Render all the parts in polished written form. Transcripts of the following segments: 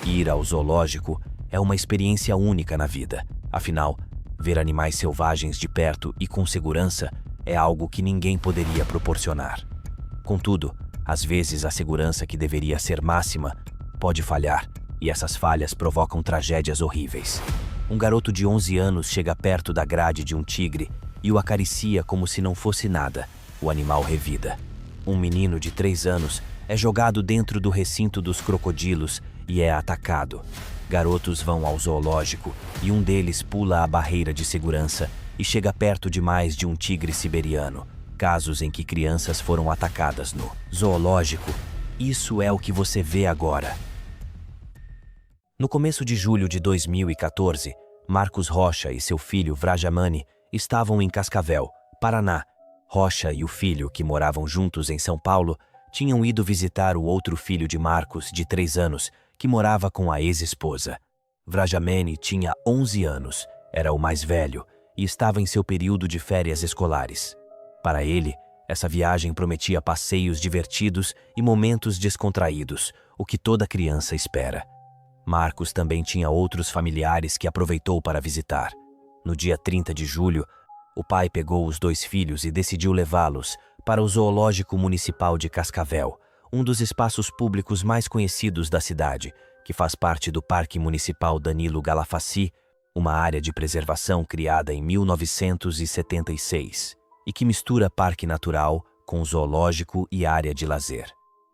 Ir ao zoológico é uma experiência única na vida. Afinal, ver animais selvagens de perto e com segurança é algo que ninguém poderia proporcionar. Contudo, às vezes a segurança que deveria ser máxima pode falhar, e essas falhas provocam tragédias horríveis. Um garoto de 11 anos chega perto da grade de um tigre e o acaricia como se não fosse nada. O animal revida. Um menino de 3 anos é jogado dentro do recinto dos crocodilos e é atacado. Garotos vão ao zoológico e um deles pula a barreira de segurança e chega perto demais de um tigre siberiano. Casos em que crianças foram atacadas no zoológico. Isso é o que você vê agora. No começo de julho de 2014, Marcos Rocha e seu filho Vrajamani estavam em Cascavel, Paraná. Rocha e o filho, que moravam juntos em São Paulo, tinham ido visitar o outro filho de Marcos, de 3 anos, que morava com a ex-esposa. Vrajamani tinha 11 anos, era o mais velho e estava em seu período de férias escolares. Para ele, essa viagem prometia passeios divertidos e momentos descontraídos, o que toda criança espera. Marcos também tinha outros familiares que aproveitou para visitar. No dia 30 de julho, o pai pegou os 2 filhos e decidiu levá-los para o Zoológico Municipal de Cascavel, um dos espaços públicos mais conhecidos da cidade, que faz parte do Parque Municipal Danilo Galafassi, uma área de preservação criada em 1976 e que mistura parque natural com zoológico e área de lazer.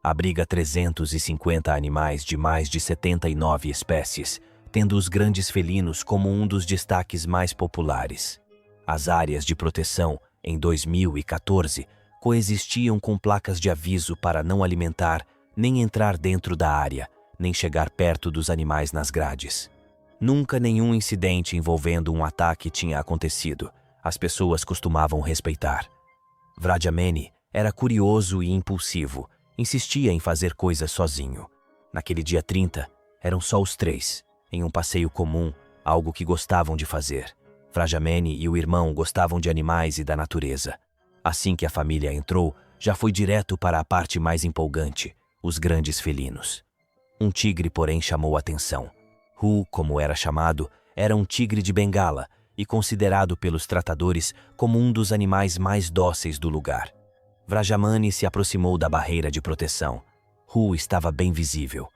Abriga 350 animais de mais de 79 espécies, tendo os grandes felinos como um dos destaques mais populares. As áreas de proteção, em 2014, coexistiam com placas de aviso para não alimentar, nem entrar dentro da área, nem chegar perto dos animais nas grades. Nunca nenhum incidente envolvendo um ataque tinha acontecido. As pessoas costumavam respeitar. Vrajamani era curioso e impulsivo, insistia em fazer coisas sozinho. Naquele dia 30, eram só os 3, em um passeio comum, algo que gostavam de fazer. Vrajamani e o irmão gostavam de animais e da natureza. Assim que a família entrou, já foi direto para a parte mais empolgante, os grandes felinos. Um tigre, porém, chamou a atenção. Hu, como era chamado, era um tigre de Bengala e considerado pelos tratadores como um dos animais mais dóceis do lugar. Vrajamani se aproximou da barreira de proteção. Hu estava bem visível.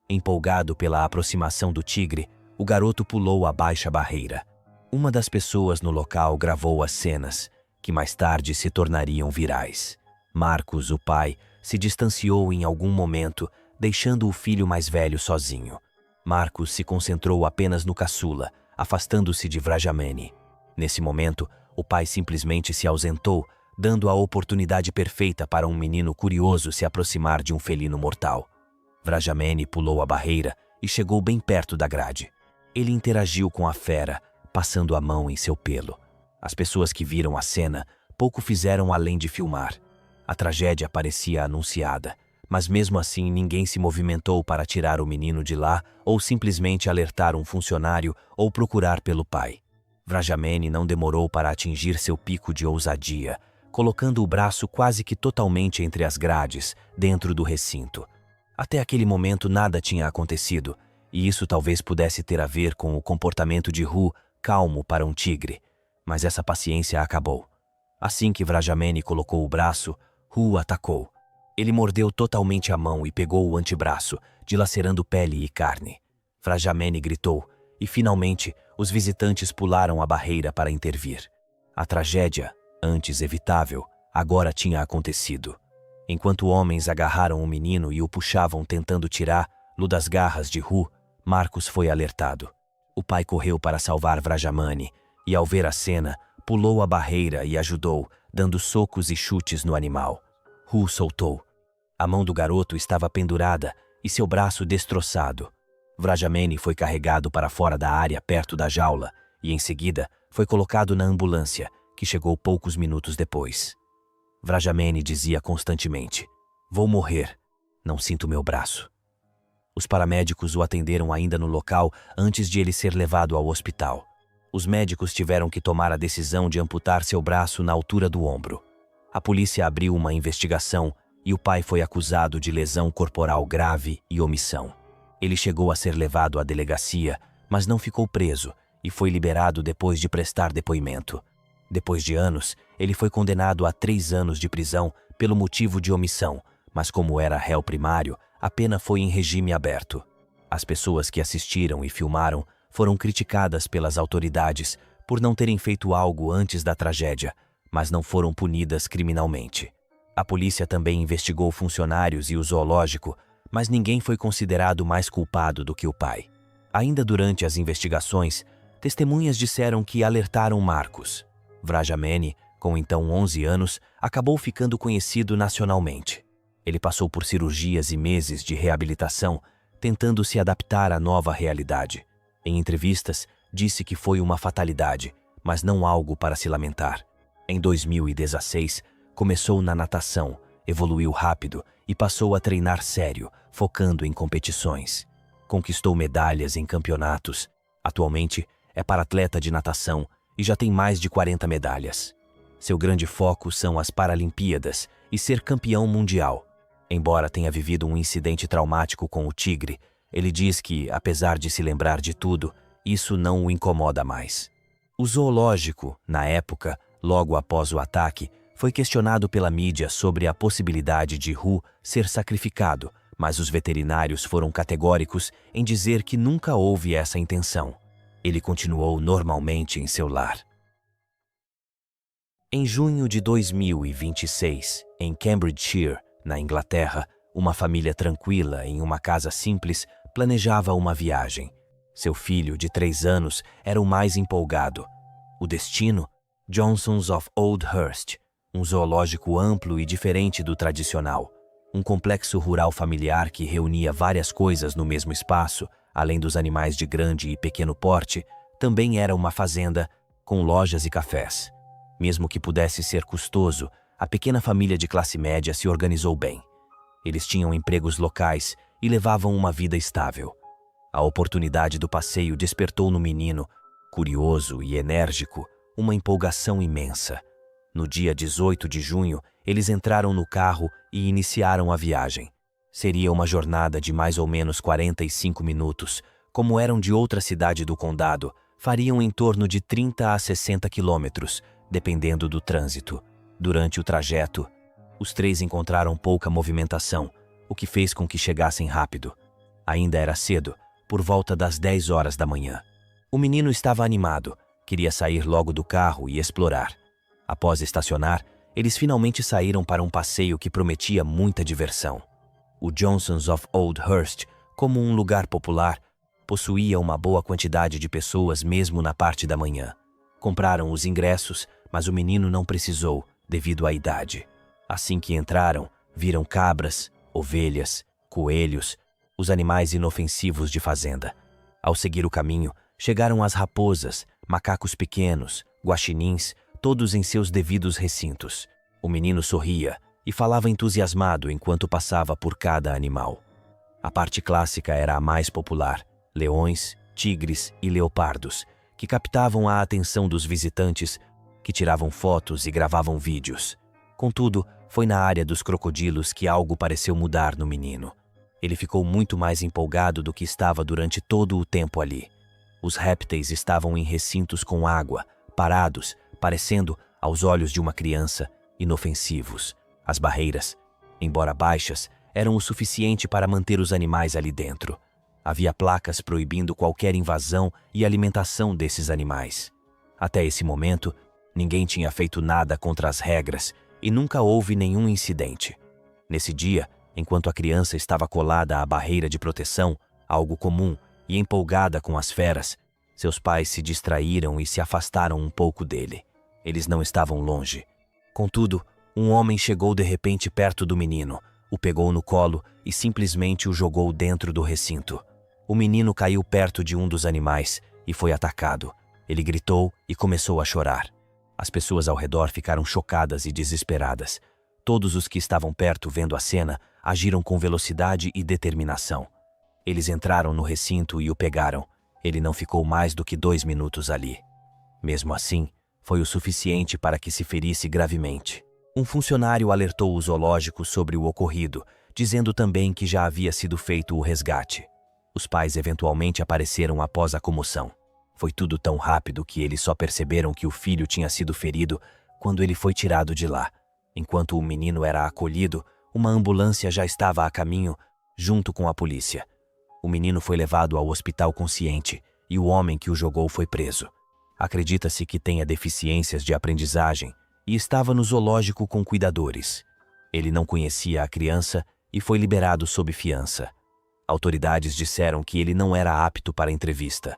Empolgado pela aproximação do tigre, o garoto pulou a baixa barreira. Uma das pessoas no local gravou as cenas, que mais tarde se tornariam virais. Marcos, o pai, se distanciou em algum momento, deixando o filho mais velho sozinho. Marcos se concentrou apenas no caçula, afastando-se de Vrajamani. Nesse momento, o pai simplesmente se ausentou, dando a oportunidade perfeita para um menino curioso se aproximar de um felino mortal. Vrajamani pulou a barreira e chegou bem perto da grade. Ele interagiu com a fera, passando a mão em seu pelo. As pessoas que viram a cena pouco fizeram além de filmar. A tragédia parecia anunciada, mas mesmo assim ninguém se movimentou para tirar o menino de lá ou simplesmente alertar um funcionário ou procurar pelo pai. Vrajamani não demorou para atingir seu pico de ousadia, colocando o braço quase que totalmente entre as grades, dentro do recinto. Até aquele momento nada tinha acontecido, e isso talvez pudesse ter a ver com o comportamento de Hu, calmo para um tigre. Mas essa paciência acabou. Assim que Vrajamani colocou o braço, Hu atacou. Ele mordeu totalmente a mão e pegou o antebraço, dilacerando pele e carne. Vrajamani gritou, e finalmente os visitantes pularam a barreira para intervir. A tragédia, antes evitável, agora tinha acontecido. Enquanto homens agarraram o menino e o puxavam tentando tirá-lo das garras de Hu, Marcos foi alertado. O pai correu para salvar Vrajamani e, ao ver a cena, pulou a barreira e ajudou, dando socos e chutes no animal. Hu soltou. A mão do garoto estava pendurada e seu braço destroçado. Vrajamani foi carregado para fora da área perto da jaula e, em seguida, foi colocado na ambulância, que chegou poucos minutos depois. Vrajamani dizia constantemente: "Vou morrer, não sinto meu braço." Os paramédicos o atenderam ainda no local antes de ele ser levado ao hospital. Os médicos tiveram que tomar a decisão de amputar seu braço na altura do ombro. A polícia abriu uma investigação e o pai foi acusado de lesão corporal grave e omissão. Ele chegou a ser levado à delegacia, mas não ficou preso e foi liberado depois de prestar depoimento. Depois de anos, ele foi condenado a 3 anos de prisão pelo motivo de omissão, mas como era réu primário, a pena foi em regime aberto. As pessoas que assistiram e filmaram foram criticadas pelas autoridades por não terem feito algo antes da tragédia, mas não foram punidas criminalmente. A polícia também investigou funcionários e o zoológico, mas ninguém foi considerado mais culpado do que o pai. Ainda durante as investigações, testemunhas disseram que alertaram Marcus. Vrajamene, com então 11 anos, acabou ficando conhecido nacionalmente. Ele passou por cirurgias e meses de reabilitação, tentando se adaptar à nova realidade. Em entrevistas, disse que foi uma fatalidade, mas não algo para se lamentar. Em 2016, começou na natação, evoluiu rápido e passou a treinar sério, focando em competições. Conquistou medalhas em campeonatos. Atualmente, é para-atleta de natação e já tem mais de 40 medalhas. Seu grande foco são as Paralimpíadas e ser campeão mundial. Embora tenha vivido um incidente traumático com o tigre, ele diz que, apesar de se lembrar de tudo, isso não o incomoda mais. O zoológico, na época, logo após o ataque, foi questionado pela mídia sobre a possibilidade de Hu ser sacrificado, mas os veterinários foram categóricos em dizer que nunca houve essa intenção. Ele continuou normalmente em seu lar. Em junho de 2026, em Cambridgeshire, na Inglaterra, uma família tranquila em uma casa simples planejava uma viagem. Seu filho, de 3 anos, era o mais empolgado. O destino? Johnson's of Old Hurst, um zoológico amplo e diferente do tradicional. Um complexo rural familiar que reunia várias coisas no mesmo espaço, além dos animais de grande e pequeno porte, também era uma fazenda com lojas e cafés. Mesmo que pudesse ser custoso, a pequena família de classe média se organizou bem. Eles tinham empregos locais e levavam uma vida estável. A oportunidade do passeio despertou no menino, curioso e enérgico, uma empolgação imensa. No dia 18 de junho, eles entraram no carro e iniciaram a viagem. Seria uma jornada de mais ou menos 45 minutos. Como eram de outra cidade do condado, fariam em torno de 30 a 60 quilômetros, dependendo do trânsito. Durante o trajeto, os 3 encontraram pouca movimentação, o que fez com que chegassem rápido. Ainda era cedo, por volta das 10 horas da manhã. O menino estava animado, queria sair logo do carro e explorar. Após estacionar, eles finalmente saíram para um passeio que prometia muita diversão. O Johnson's of Old Hurst, como um lugar popular, possuía uma boa quantidade de pessoas mesmo na parte da manhã. Compraram os ingressos, mas o menino não precisou, devido à idade. Assim que entraram, viram cabras, ovelhas, coelhos, os animais inofensivos de fazenda. Ao seguir o caminho, chegaram às raposas, macacos pequenos, guaxinins, todos em seus devidos recintos. O menino sorria e falava entusiasmado enquanto passava por cada animal. A parte clássica era a mais popular: leões, tigres e leopardos, que captavam a atenção dos visitantes, que tiravam fotos e gravavam vídeos. Contudo, foi na área dos crocodilos que algo pareceu mudar no menino. Ele ficou muito mais empolgado do que estava durante todo o tempo ali. Os répteis estavam em recintos com água, parados, parecendo, aos olhos de uma criança, inofensivos. As barreiras, embora baixas, eram o suficiente para manter os animais ali dentro. Havia placas proibindo qualquer invasão e alimentação desses animais. Até esse momento, ninguém tinha feito nada contra as regras e nunca houve nenhum incidente. Nesse dia, enquanto a criança estava colada à barreira de proteção, algo comum, e empolgada com as feras, seus pais se distraíram e se afastaram um pouco dele. Eles não estavam longe. Contudo, um homem chegou de repente perto do menino, o pegou no colo e simplesmente o jogou dentro do recinto. O menino caiu perto de um dos animais e foi atacado. Ele gritou e começou a chorar. As pessoas ao redor ficaram chocadas e desesperadas. Todos os que estavam perto vendo a cena agiram com velocidade e determinação. Eles entraram no recinto e o pegaram. Ele não ficou mais do que 2 minutos ali. Mesmo assim, foi o suficiente para que se ferisse gravemente. Um funcionário alertou o zoológico sobre o ocorrido, dizendo também que já havia sido feito o resgate. Os pais eventualmente apareceram após a comoção. Foi tudo tão rápido que eles só perceberam que o filho tinha sido ferido quando ele foi tirado de lá. Enquanto o menino era acolhido, uma ambulância já estava a caminho, junto com a polícia. O menino foi levado ao hospital consciente e o homem que o jogou foi preso. Acredita-se que tenha deficiências de aprendizagem e estava no zoológico com cuidadores. Ele não conhecia a criança e foi liberado sob fiança. Autoridades disseram que ele não era apto para a entrevista.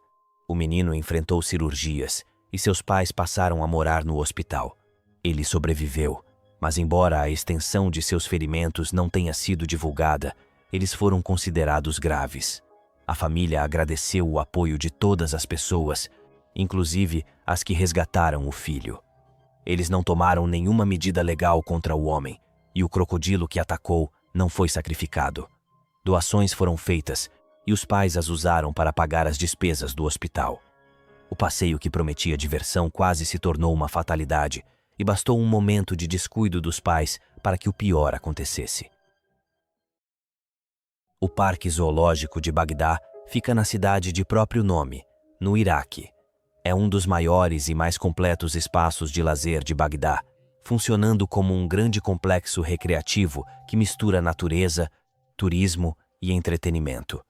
O menino enfrentou cirurgias e seus pais passaram a morar no hospital. Ele sobreviveu, mas embora a extensão de seus ferimentos não tenha sido divulgada, eles foram considerados graves. A família agradeceu o apoio de todas as pessoas, inclusive as que resgataram o filho. Eles não tomaram nenhuma medida legal contra o homem, e o crocodilo que atacou não foi sacrificado. Doações foram feitas e os pais as usaram para pagar as despesas do hospital. O passeio que prometia diversão quase se tornou uma fatalidade e bastou um momento de descuido dos pais para que o pior acontecesse. O Parque Zoológico de Bagdá fica na cidade de próprio nome, no Iraque. É um dos maiores e mais completos espaços de lazer de Bagdá, funcionando como um grande complexo recreativo que mistura natureza, turismo e entretenimento.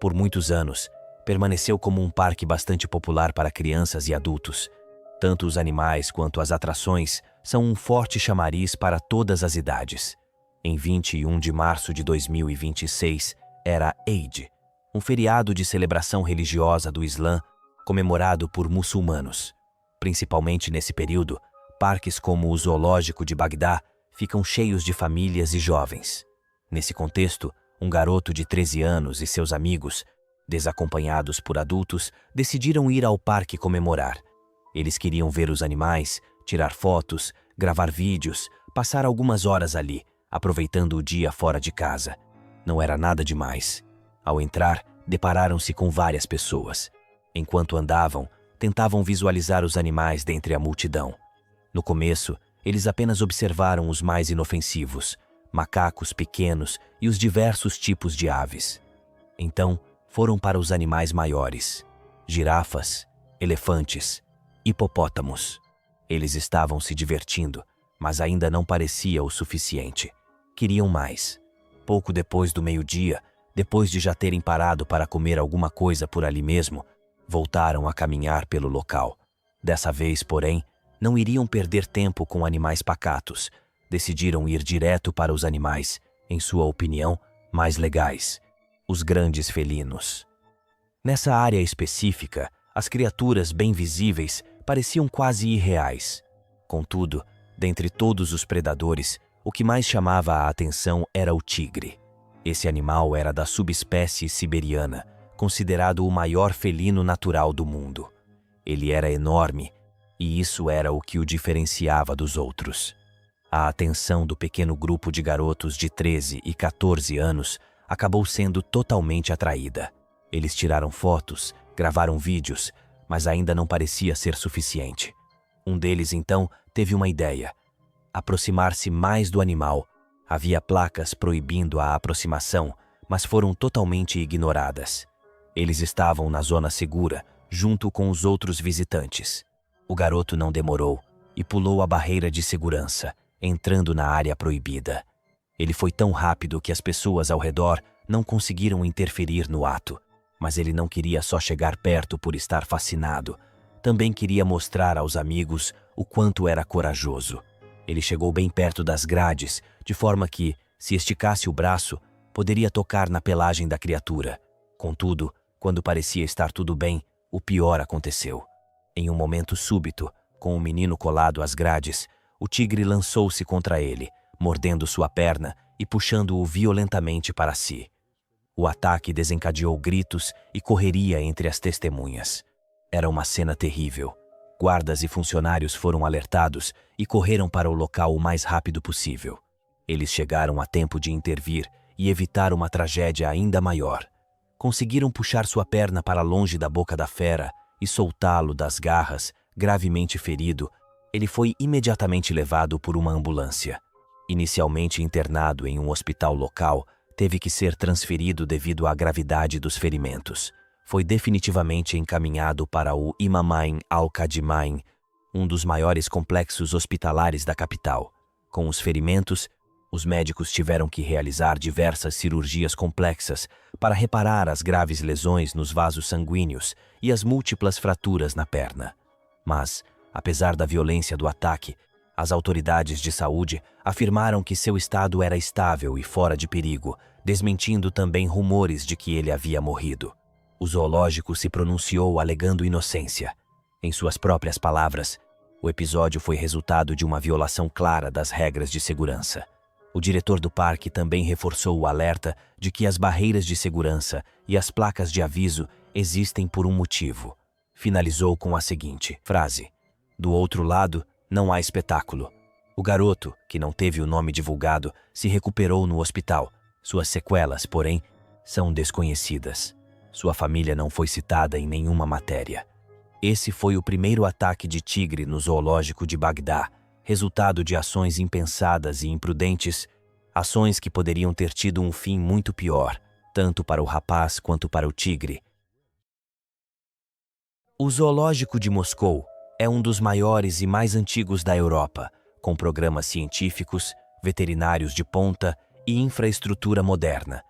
Por muitos anos, permaneceu como um parque bastante popular para crianças e adultos. Tanto os animais quanto as atrações são um forte chamariz para todas as idades. Em 21 de março de 2026, era Eid, um feriado de celebração religiosa do Islã comemorado por muçulmanos. Principalmente nesse período, parques como o Zoológico de Bagdá ficam cheios de famílias e jovens. Nesse contexto, um garoto de 13 anos e seus amigos, desacompanhados por adultos, decidiram ir ao parque comemorar. Eles queriam ver os animais, tirar fotos, gravar vídeos, passar algumas horas ali, aproveitando o dia fora de casa. Não era nada demais. Ao entrar, depararam-se com várias pessoas. Enquanto andavam, tentavam visualizar os animais dentre a multidão. No começo, eles apenas observaram os mais inofensivos, macacos pequenos e os diversos tipos de aves. Então, foram para os animais maiores: girafas, elefantes, hipopótamos. Eles estavam se divertindo, mas ainda não parecia o suficiente. Queriam mais. Pouco depois do meio-dia, depois de já terem parado para comer alguma coisa por ali mesmo, voltaram a caminhar pelo local. Dessa vez, porém, não iriam perder tempo com animais pacatos. Decidiram ir direto para os animais, em sua opinião, mais legais: os grandes felinos. Nessa área específica, as criaturas bem visíveis pareciam quase irreais. Contudo, dentre todos os predadores, o que mais chamava a atenção era o tigre. Esse animal era da subespécie siberiana, considerado o maior felino natural do mundo. Ele era enorme, e isso era o que o diferenciava dos outros. A atenção do pequeno grupo de garotos de 13 e 14 anos acabou sendo totalmente atraída. Eles tiraram fotos, gravaram vídeos, mas ainda não parecia ser suficiente. Um deles, então, teve uma ideia: aproximar-se mais do animal. Havia placas proibindo a aproximação, mas foram totalmente ignoradas. Eles estavam na zona segura, junto com os outros visitantes. O garoto não demorou e pulou a barreira de segurança, entrando na área proibida. Ele foi tão rápido que as pessoas ao redor não conseguiram interferir no ato, mas ele não queria só chegar perto por estar fascinado. Também queria mostrar aos amigos o quanto era corajoso. Ele chegou bem perto das grades, de forma que, se esticasse o braço, poderia tocar na pelagem da criatura. Contudo, quando parecia estar tudo bem, o pior aconteceu. Em um momento súbito, com o menino colado às grades, o tigre lançou-se contra ele, mordendo sua perna e puxando-o violentamente para si. O ataque desencadeou gritos e correria entre as testemunhas. Era uma cena terrível. Guardas e funcionários foram alertados e correram para o local o mais rápido possível. Eles chegaram a tempo de intervir e evitar uma tragédia ainda maior. Conseguiram puxar sua perna para longe da boca da fera e soltá-lo das garras. Gravemente ferido, ele foi imediatamente levado por uma ambulância. Inicialmente internado em um hospital local, teve que ser transferido devido à gravidade dos ferimentos. Foi definitivamente encaminhado para o Imam Ain al-Qadimain, um dos maiores complexos hospitalares da capital. Com os ferimentos, os médicos tiveram que realizar diversas cirurgias complexas para reparar as graves lesões nos vasos sanguíneos e as múltiplas fraturas na perna. Mas, apesar da violência do ataque, as autoridades de saúde afirmaram que seu estado era estável e fora de perigo, desmentindo também rumores de que ele havia morrido. O zoológico se pronunciou alegando inocência. Em suas próprias palavras, o episódio foi resultado de uma violação clara das regras de segurança. O diretor do parque também reforçou o alerta de que as barreiras de segurança e as placas de aviso existem por um motivo. Finalizou com a seguinte frase: "Do outro lado, não há espetáculo." O garoto, que não teve o nome divulgado, se recuperou no hospital. Suas sequelas, porém, são desconhecidas. Sua família não foi citada em nenhuma matéria. Esse foi o primeiro ataque de tigre no zoológico de Bagdá, resultado de ações impensadas e imprudentes, ações que poderiam ter tido um fim muito pior, tanto para o rapaz quanto para o tigre. O zoológico de Moscou é um dos maiores e mais antigos da Europa, com programas científicos, veterinários de ponta e infraestrutura moderna.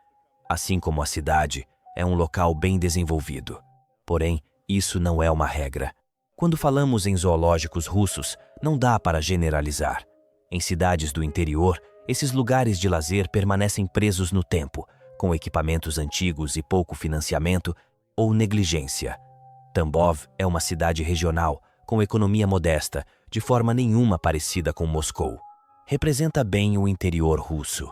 Assim como a cidade, é um local bem desenvolvido. Porém, isso não é uma regra. Quando falamos em zoológicos russos, não dá para generalizar. Em cidades do interior, esses lugares de lazer permanecem presos no tempo, com equipamentos antigos e pouco financiamento ou negligência. Tambov é uma cidade regional, com economia modesta, de forma nenhuma parecida com Moscou. Representa bem o interior russo.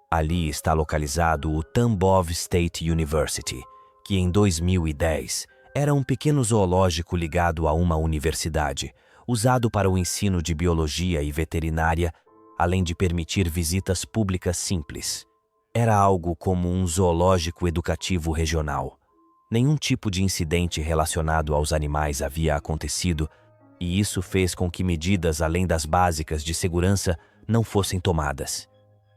Ali está localizado o Tambov State University, que em 2010 era um pequeno zoológico ligado a uma universidade, usado para o ensino de biologia e veterinária, além de permitir visitas públicas simples. Era algo como um zoológico educativo regional. Nenhum tipo de incidente relacionado aos animais havia acontecido, e isso fez com que medidas além das básicas de segurança não fossem tomadas.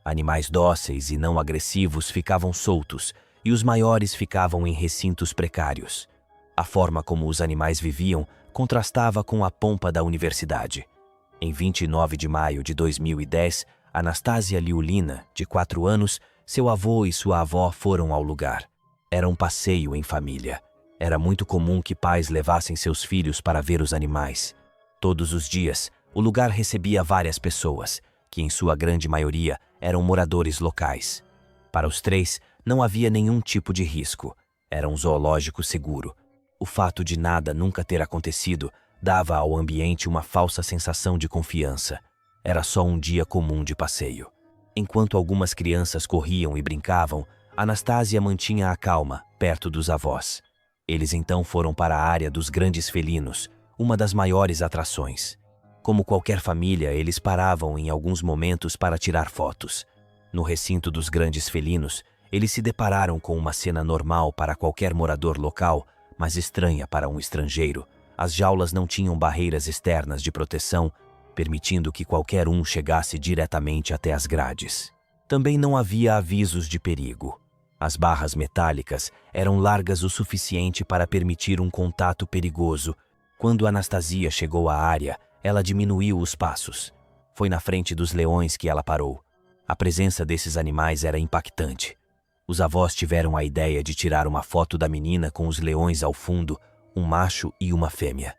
Animais dóceis e não agressivos ficavam soltos, e os maiores ficavam em recintos precários. A forma como os animais viviam contrastava com a pompa da universidade. Em 29 de maio de 2010, Anastasia Liulina, de 4 anos, seu avô e sua avó foram ao lugar. Era um passeio em família. Era muito comum que pais levassem seus filhos para ver os animais. Todos os dias, o lugar recebia várias pessoas, que em sua grande maioria eram moradores locais. Para os três, não havia nenhum tipo de risco. Era um zoológico seguro. O fato de nada nunca ter acontecido dava ao ambiente uma falsa sensação de confiança. Era só um dia comum de passeio. Enquanto algumas crianças corriam e brincavam, Anastasia mantinha a calma, perto dos avós. Eles então foram para a área dos grandes felinos, uma das maiores atrações. Como qualquer família, eles paravam em alguns momentos para tirar fotos. No recinto dos grandes felinos, eles se depararam com uma cena normal para qualquer morador local, mas estranha para um estrangeiro. As jaulas não tinham barreiras externas de proteção, permitindo que qualquer um chegasse diretamente até as grades. Também não havia avisos de perigo. As barras metálicas eram largas o suficiente para permitir um contato perigoso. Quando Anastasia chegou à área, ela diminuiu os passos. Foi na frente dos leões que ela parou. A presença desses animais era impactante. Os avós tiveram a ideia de tirar uma foto da menina com os leões ao fundo, um macho e uma fêmea.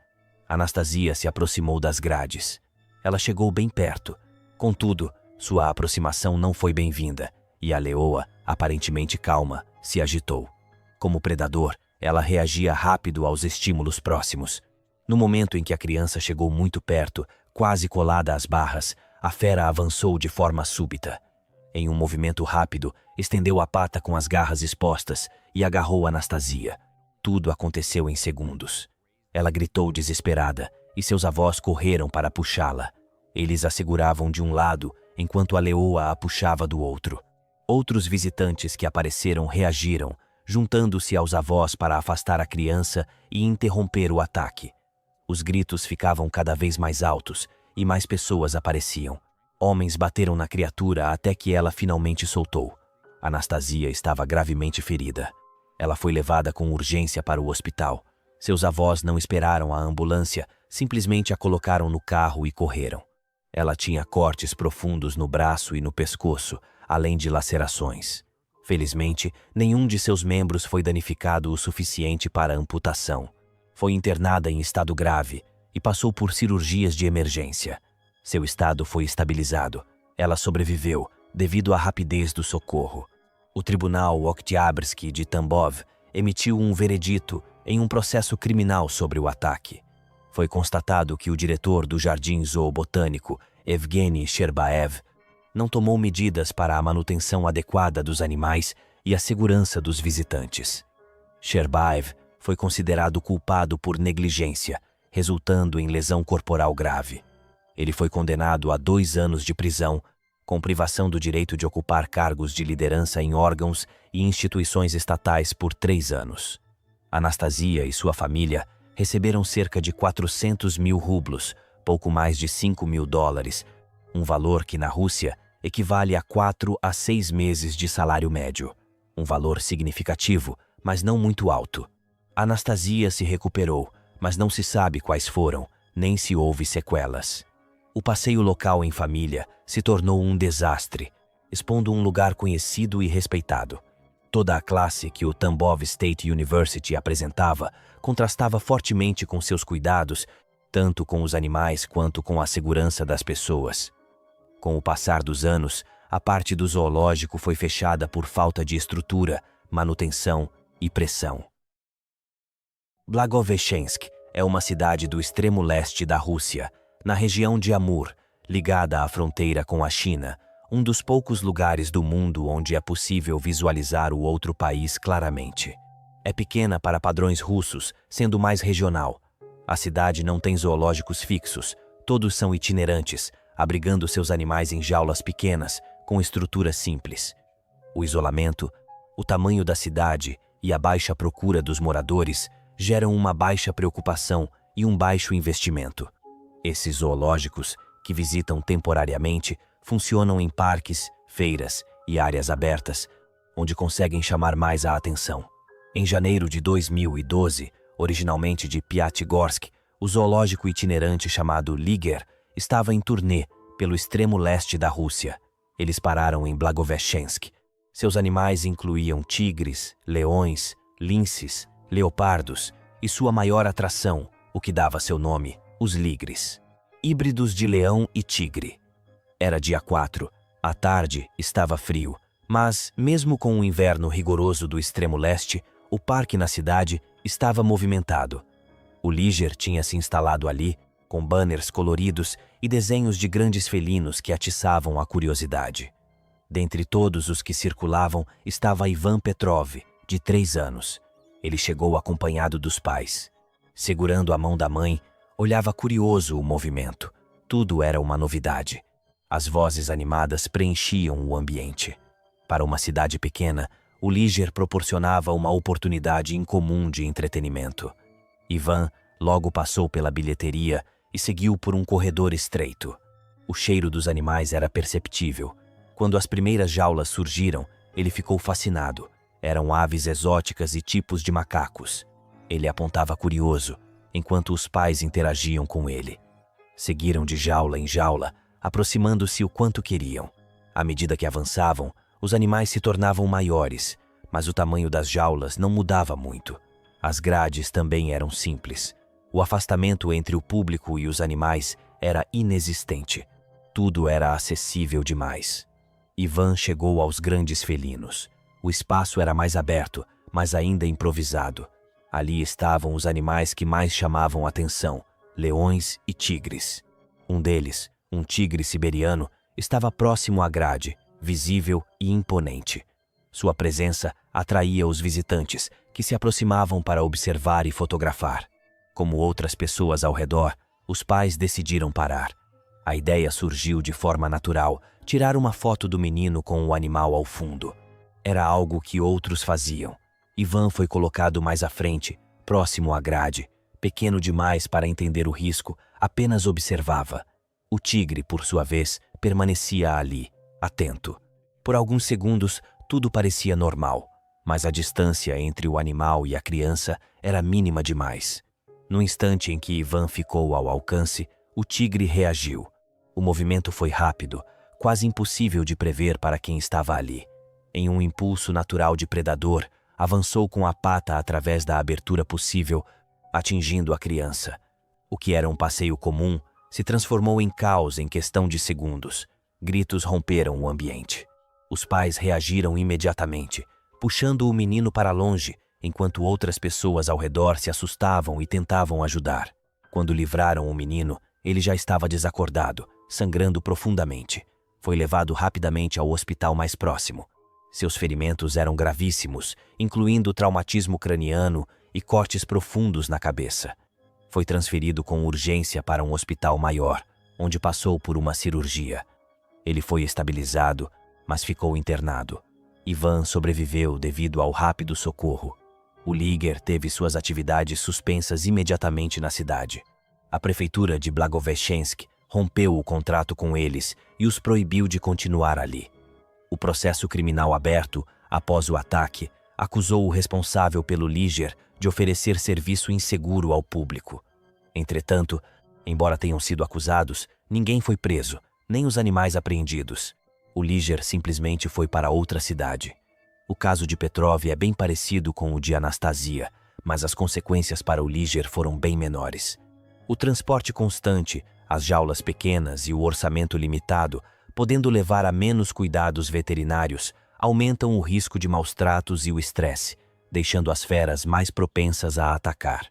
Anastasia se aproximou das grades. Ela chegou bem perto. Contudo, sua aproximação não foi bem-vinda, e a leoa, aparentemente calma, se agitou. Como predador, ela reagia rápido aos estímulos próximos. No momento em que a criança chegou muito perto, quase colada às barras, a fera avançou de forma súbita. Em um movimento rápido, estendeu a pata com as garras expostas e agarrou Anastasia. Tudo aconteceu em segundos. Ela gritou desesperada e seus avós correram para puxá-la. Eles a seguravam de um lado, enquanto a leoa a puxava do outro. Outros visitantes que apareceram reagiram, juntando-se aos avós para afastar a criança e interromper o ataque. Os gritos ficavam cada vez mais altos e mais pessoas apareciam. Homens bateram na criatura até que ela finalmente soltou. Anastasia estava gravemente ferida. Ela foi levada com urgência para o hospital. Seus avós não esperaram a ambulância, simplesmente a colocaram no carro e correram. Ela tinha cortes profundos no braço e no pescoço, além de lacerações. Felizmente, nenhum de seus membros foi danificado o suficiente para amputação. Foi internada em estado grave e passou por cirurgias de emergência. Seu estado foi estabilizado. Ela sobreviveu devido à rapidez do socorro. O Tribunal Oktyabrski de Tambov emitiu um veredito em um processo criminal sobre o ataque. Foi constatado que o diretor do Jardim Zoobotânico, Evgeny Sherbaev, não tomou medidas para a manutenção adequada dos animais e a segurança dos visitantes. Sherbaev foi considerado culpado por negligência, resultando em lesão corporal grave. Ele foi condenado a 2 anos de prisão, com privação do direito de ocupar cargos de liderança em órgãos e instituições estatais por 3 anos. Anastasia e sua família receberam cerca de 400 mil rublos, pouco mais de $5.000, um valor que na Rússia equivale a 4 a 6 meses de salário médio. Um valor significativo, mas não muito alto. Anastasia se recuperou, mas não se sabe quais foram, nem se houve sequelas. O passeio local em família se tornou um desastre, expondo um lugar conhecido e respeitado. Toda a classe que o Tambov State University apresentava contrastava fortemente com seus cuidados, tanto com os animais quanto com a segurança das pessoas. Com o passar dos anos, a parte do zoológico foi fechada por falta de estrutura, manutenção e pressão. Blagoveshchensk é uma cidade do extremo leste da Rússia, na região de Amur, ligada à fronteira com a China, um dos poucos lugares do mundo onde é possível visualizar o outro país claramente. É pequena para padrões russos, sendo mais regional. A cidade não tem zoológicos fixos, todos são itinerantes, abrigando seus animais em jaulas pequenas, com estrutura simples. O isolamento, o tamanho da cidade e a baixa procura dos moradores geram uma baixa preocupação e um baixo investimento. Esses zoológicos, que visitam temporariamente, funcionam em parques, feiras e áreas abertas, onde conseguem chamar mais a atenção. Em janeiro de 2012, originalmente de Piatigorsk, o zoológico itinerante chamado Liger estava em turnê pelo extremo leste da Rússia. Eles pararam em Blagoveshchensk. Seus animais incluíam tigres, leões, linces, leopardos e sua maior atração, o que dava seu nome, os ligres. Híbridos de leão e tigre. Era dia 4, à tarde estava frio, mas, mesmo com o inverno rigoroso do extremo leste, o parque na cidade estava movimentado. O Liger tinha se instalado ali, com banners coloridos e desenhos de grandes felinos que atiçavam a curiosidade. Dentre todos os que circulavam estava Ivan Petrov, de 3 anos. Ele chegou acompanhado dos pais. Segurando a mão da mãe, olhava curioso o movimento. Tudo era uma novidade. As vozes animadas preenchiam o ambiente. Para uma cidade pequena, o Liger proporcionava uma oportunidade incomum de entretenimento. Ivan logo passou pela bilheteria e seguiu por um corredor estreito. O cheiro dos animais era perceptível. Quando as primeiras jaulas surgiram, ele ficou fascinado. Eram aves exóticas e tipos de macacos. Ele apontava curioso, enquanto os pais interagiam com ele. Seguiram de jaula em jaula, aproximando-se o quanto queriam. À medida que avançavam, os animais se tornavam maiores, mas o tamanho das jaulas não mudava muito. As grades também eram simples. O afastamento entre o público e os animais era inexistente. Tudo era acessível demais. Ivan chegou aos grandes felinos. O espaço era mais aberto, mas ainda improvisado. Ali estavam os animais que mais chamavam atenção, leões e tigres. Um deles, um tigre siberiano, estava próximo à grade, visível e imponente. Sua presença atraía os visitantes, que se aproximavam para observar e fotografar. Como outras pessoas ao redor, os pais decidiram parar. A ideia surgiu de forma natural, tirar uma foto do menino com o animal ao fundo. Era algo que outros faziam. Ivan foi colocado mais à frente, próximo à grade. Pequeno demais para entender o risco, apenas observava. O tigre, por sua vez, permanecia ali, atento. Por alguns segundos, Tudo parecia normal, mas a distância entre o animal e a criança era mínima demais. No instante em que Ivan ficou ao alcance, o tigre reagiu. O movimento foi rápido, quase impossível de prever para quem estava ali. Em um impulso natural de predador, avançou com a pata através da abertura possível, atingindo a criança. O que era um passeio comum se transformou em caos em questão de segundos. Gritos romperam o ambiente. Os pais reagiram imediatamente, puxando o menino para longe, enquanto outras pessoas ao redor se assustavam e tentavam ajudar. Quando livraram o menino, ele já estava desacordado, sangrando profundamente. Foi levado rapidamente ao hospital mais próximo. Seus ferimentos eram gravíssimos, incluindo traumatismo craniano e cortes profundos na cabeça. Foi transferido com urgência para um hospital maior, onde passou por uma cirurgia. Ele foi estabilizado, mas ficou internado. Ivan sobreviveu devido ao rápido socorro. O Liger teve suas atividades suspensas imediatamente na cidade. A prefeitura de Blagoveshchensk rompeu o contrato com eles e os proibiu de continuar ali. O processo criminal aberto, após o ataque, acusou o responsável pelo Liger de oferecer serviço inseguro ao público. Entretanto, embora tenham sido acusados, ninguém foi preso, nem os animais apreendidos. O Liger simplesmente foi para outra cidade. O caso de Petrov é bem parecido com o de Anastasia, mas as consequências para o Liger foram bem menores. O transporte constante, as jaulas pequenas e o orçamento limitado, podendo levar a menos cuidados veterinários, aumentam o risco de maus tratos e o estresse, deixando as feras mais propensas a atacar.